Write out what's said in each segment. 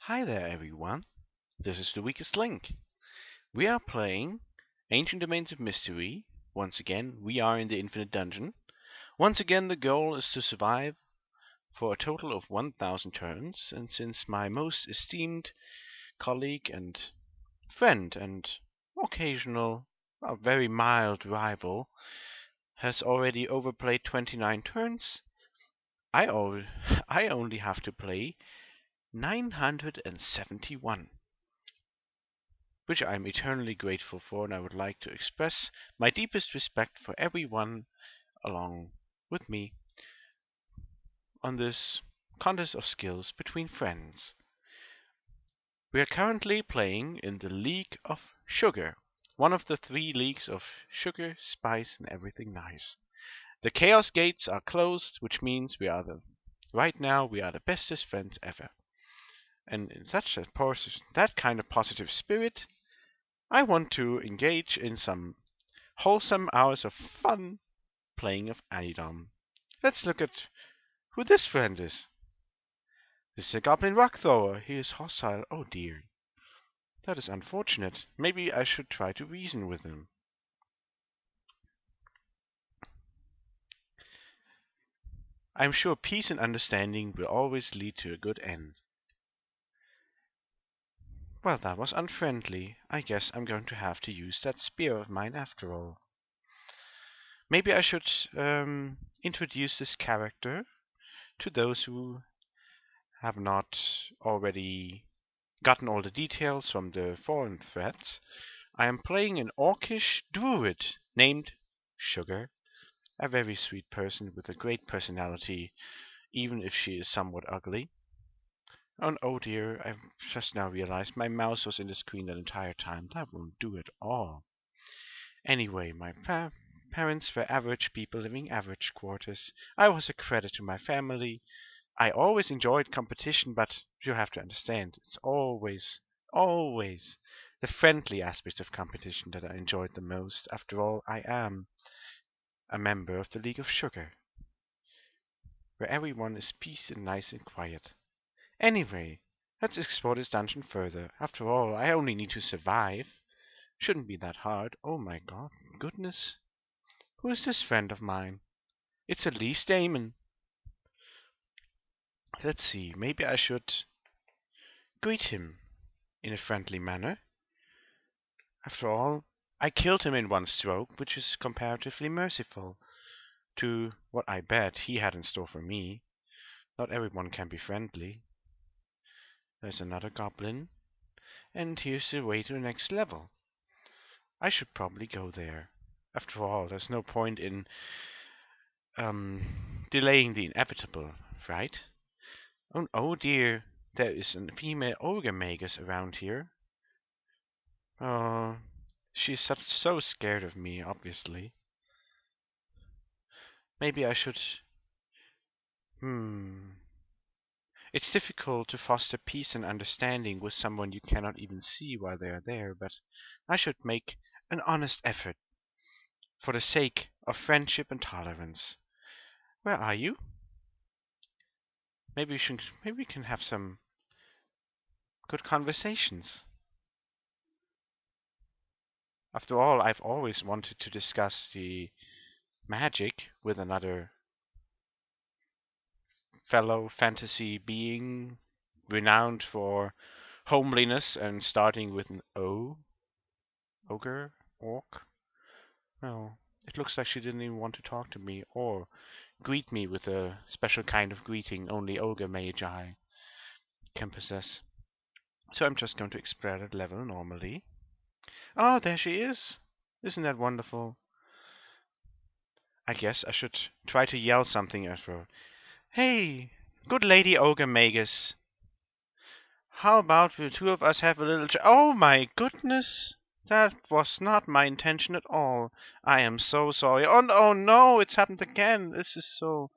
Hi there, everyone. This is the Weakest Link. We are playing Ancient Domains of Mystery. Once again, we are in the Infinite Dungeon. Once again, the goal is to survive for a total of 1000 turns, and since my most esteemed colleague and friend and occasional, very mild rival has already overplayed 29 turns, I, al- I only have to play 971. Which I am eternally grateful for, and I would like to express my deepest respect for everyone along with me on this contest of skills between friends. We are currently playing in the League of Sugar, one of the 3 leagues of sugar, spice, and everything nice. The Chaos Gates are closed, which means right now we are the bestest friends ever. And in that kind of positive spirit, I want to engage in some wholesome hours of fun playing of Anidom. Let's look at who this friend is. This is a goblin rock thrower. He is hostile. Oh dear. That is unfortunate. Maybe I should try to reason with him. I'm sure peace and understanding will always lead to a good end. Well, that was unfriendly. I guess I'm going to have to use that spear of mine after all. Maybe I should introduce this character to those who have not already gotten all the details from the foreign threads. I am playing an orcish druid named Sugar, a very sweet person with a great personality, even if she is somewhat ugly. Oh dear, I've just now realized my mouse was in the screen that entire time. That won't do at all. Anyway, my parents were average people living average quarters. I was a credit to my family. I always enjoyed competition, but you have to understand, it's always the friendly aspects of competition that I enjoyed the most. After all, I am a member of the League of Sugar, where everyone is peace and nice and quiet. Anyway, let's explore this dungeon further. After all, I only need to survive. Shouldn't be that hard. Oh my goodness. Who is this friend of mine? It's Elise Damon. Let's see, maybe I should greet him in a friendly manner. After all, I killed him in one stroke, which is comparatively merciful to what I bet he had in store for me. Not everyone can be friendly. There's another goblin, and here's the way to the next level. I should probably go there. After all, there's no point in delaying the inevitable, right? Oh dear, there is a female ogre magus around here. Oh, she's so scared of me, obviously. Maybe I should... It's difficult to foster peace and understanding with someone you cannot even see while they are there, but I should make an honest effort for the sake of friendship and tolerance. Where are you? Maybe we can have some good conversations. After all, I've always wanted to discuss the magic with another fellow fantasy being renowned for homeliness and starting with an O. Ogre? Orc? No. It looks like she didn't even want to talk to me or greet me with a special kind of greeting only ogre magi can possess. So I'm just going to explore that level normally. Oh, there she is! Isn't that wonderful? I guess I should try to yell something at her. Hey, good lady ogre magus. How about the two of us have a little oh my goodness! That was not my intention at all. I am so sorry. Oh no, it's happened again. This is so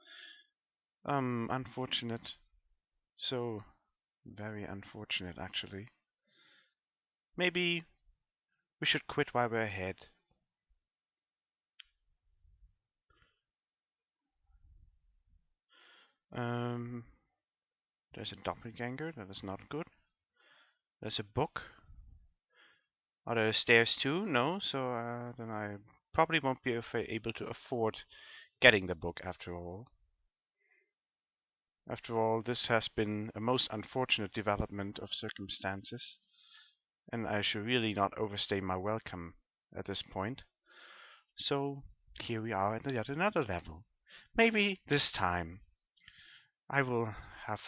unfortunate. So very unfortunate actually. Maybe we should quit while we're ahead. There's a doppelganger, that is not good. There's a book. Are there stairs too? No, so then I probably won't be able to afford getting the book after all. After all, this has been a most unfortunate development of circumstances, and I should really not overstay my welcome at this point. So here we are at yet another level. Maybe this time I will have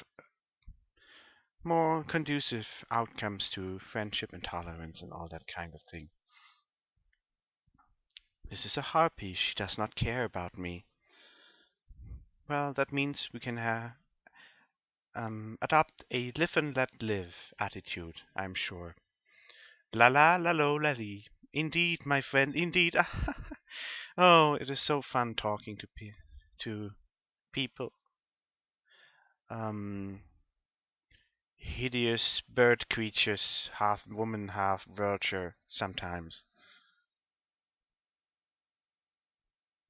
more conducive outcomes to friendship and tolerance and all that kind of thing. This is a harpy. She does not care about me. Well, that means we can adopt a live and let live attitude, I'm sure. La la la lo la li. Indeed, my friend, indeed. Oh, it is so fun talking to people. Um, Hideous bird creatures, half woman, half vulture, sometimes.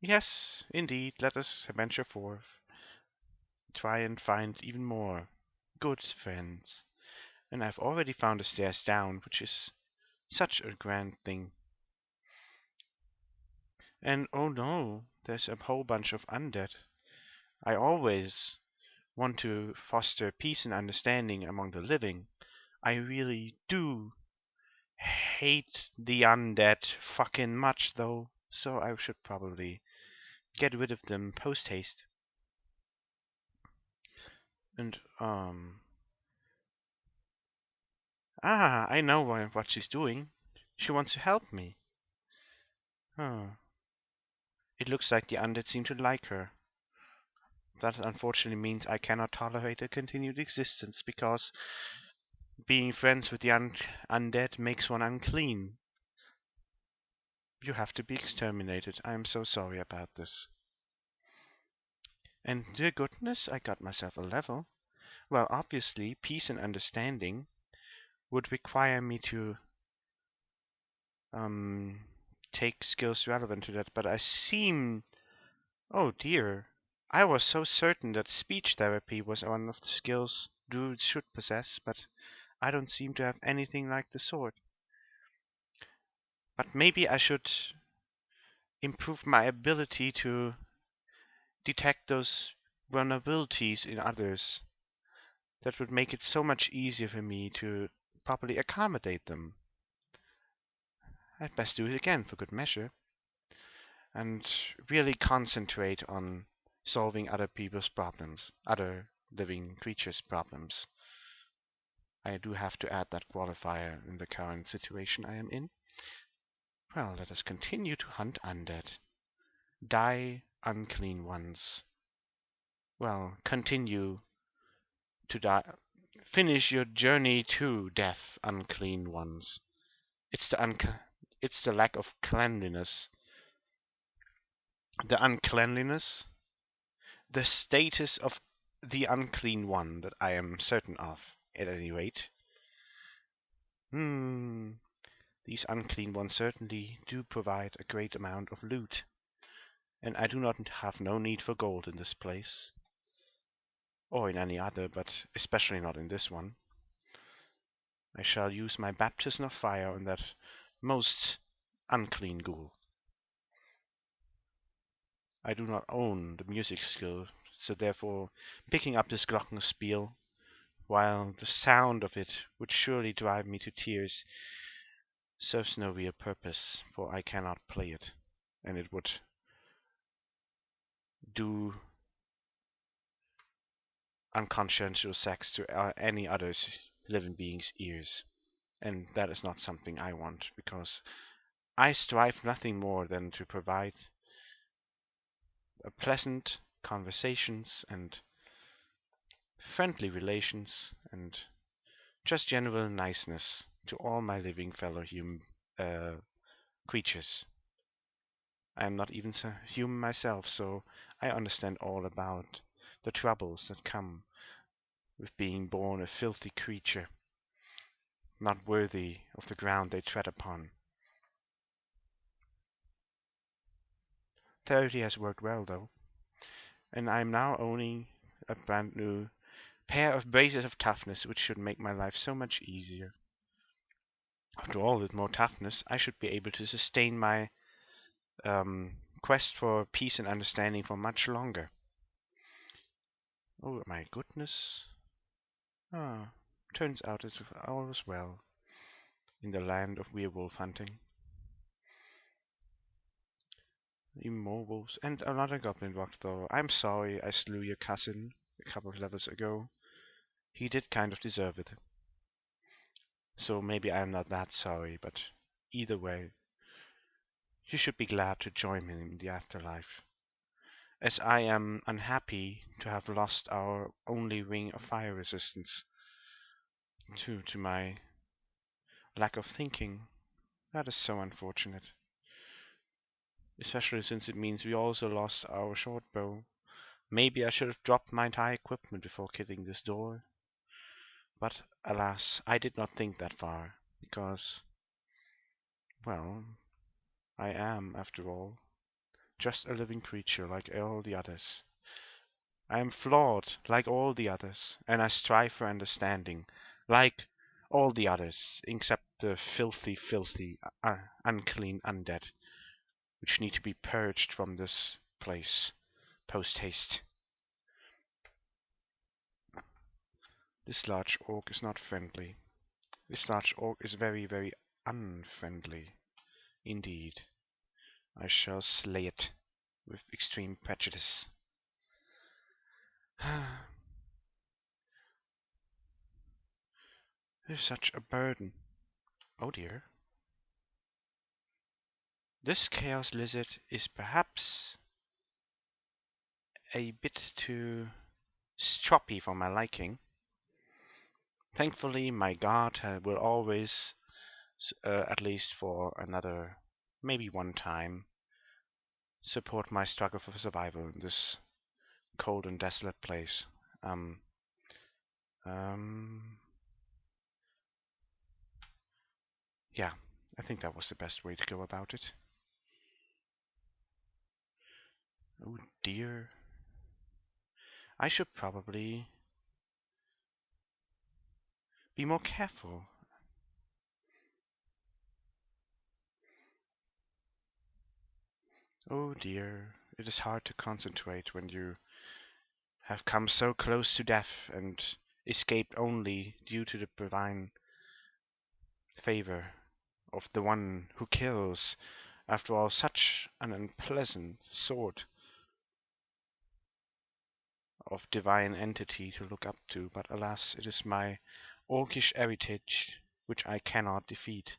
Yes, indeed, let us venture forth. Try and find even more good friends. And I've already found the stairs down, which is such a grand thing. And oh no, there's a whole bunch of undead. I always want to foster peace and understanding among the living. I really do hate the undead fucking much though, so I should probably get rid of them post haste. And I know what she's doing. She wants to help me. Oh, it looks like the undead seem to like her. That unfortunately means I cannot tolerate a continued existence because being friends with the undead makes one unclean. You have to be exterminated. I am so sorry about this. And dear goodness, I got myself a level. Well, obviously, peace and understanding would require me to take skills relevant to that, but I seem... Oh dear. I was so certain that speech therapy was one of the skills druids should possess, but I don't seem to have anything like the sort. But maybe I should improve my ability to detect those vulnerabilities in others. That would make it so much easier for me to properly accommodate them. I'd best do it again for good measure, and really concentrate on solving other people's problems, other living creatures' problems. I do have to add that qualifier in the current situation I am in. Well, let us continue to hunt undead. Die, unclean ones. Well, continue to die. Finish your journey to death, unclean ones. It's it's the lack of cleanliness. The uncleanliness, the status of the unclean one that I am certain of, at any rate. These unclean ones certainly do provide a great amount of loot, and I do not have no need for gold in this place, or in any other, but especially not in this one. I shall use my baptism of fire on that most unclean ghoul. I do not own the music skill, so therefore picking up this glockenspiel, while the sound of it would surely drive me to tears, serves no real purpose, for I cannot play it, and it would do unconsciential sex to any other living being's ears. And that is not something I want, because I strive nothing more than to provide pleasant conversations and friendly relations and just general niceness to all my living fellow human creatures. I am not even human myself, so I understand all about the troubles that come with being born a filthy creature, not worthy of the ground they tread upon. Therapy has worked well, though, and I am now owning a brand new pair of braces of toughness, which should make my life so much easier. After all, with more toughness, I should be able to sustain my quest for peace and understanding for much longer. Oh my goodness. Ah, turns out it's all is well in the land of werewolf hunting. Even more wolves and another goblin walked though. I'm sorry I slew your cousin a couple of levels ago. He did kind of deserve it. So maybe I'm not that sorry, but either way, you should be glad to join me in the afterlife. As I am unhappy to have lost our only ring of fire resistance to my lack of thinking. That is so unfortunate. Especially since it means we also lost our short bow. Maybe I should have dropped my entire equipment before killing this door. But alas, I did not think that far, because, well, I am, after all, just a living creature like all the others. I am flawed like all the others, and I strive for understanding, like all the others, except the filthy, unclean undead, which need to be purged from this place post haste. This large orc is not friendly. This large orc is very, very unfriendly indeed. I shall slay it with extreme prejudice. It's such a burden. Oh dear. This chaos lizard is perhaps a bit too stroppy for my liking. Thankfully, my guard will always, at least for another, maybe one time, support my struggle for survival in this cold and desolate place. Um, um, yeah, I think that was the best way to go about it. Oh dear. I should probably be more careful. Oh dear. It is hard to concentrate when you have come so close to death and escaped only due to the divine favor of the one who kills. After all, such an unpleasant sort of divine entity to look up to, but alas, it is my orcish heritage which I cannot defeat.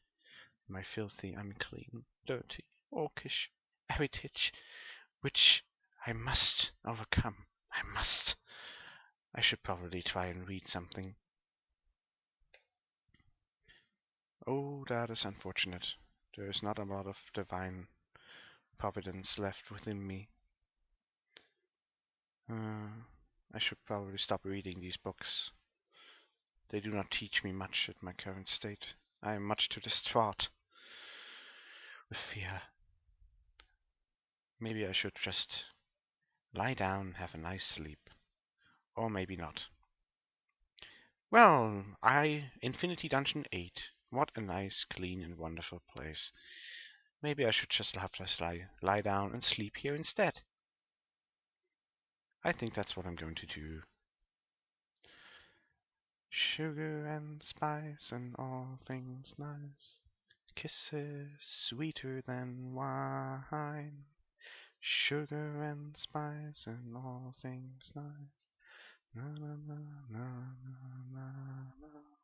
My filthy, unclean, dirty, orcish heritage which I must overcome. I must. I should probably try and read something. Oh, that is unfortunate. There is not a lot of divine providence left within me. I should probably stop reading these books. They do not teach me much at my current state. I am much too distraught with fear. Maybe I should just lie down and have a nice sleep. Or maybe not. Well, Infinity Dungeon 8. What a nice, clean, and wonderful place. Maybe I should just lie down and sleep here instead. I think that's what I'm going to do. Sugar and spice and all things nice. Kisses sweeter than wine. Sugar and spice and all things nice. Na na na na na na na.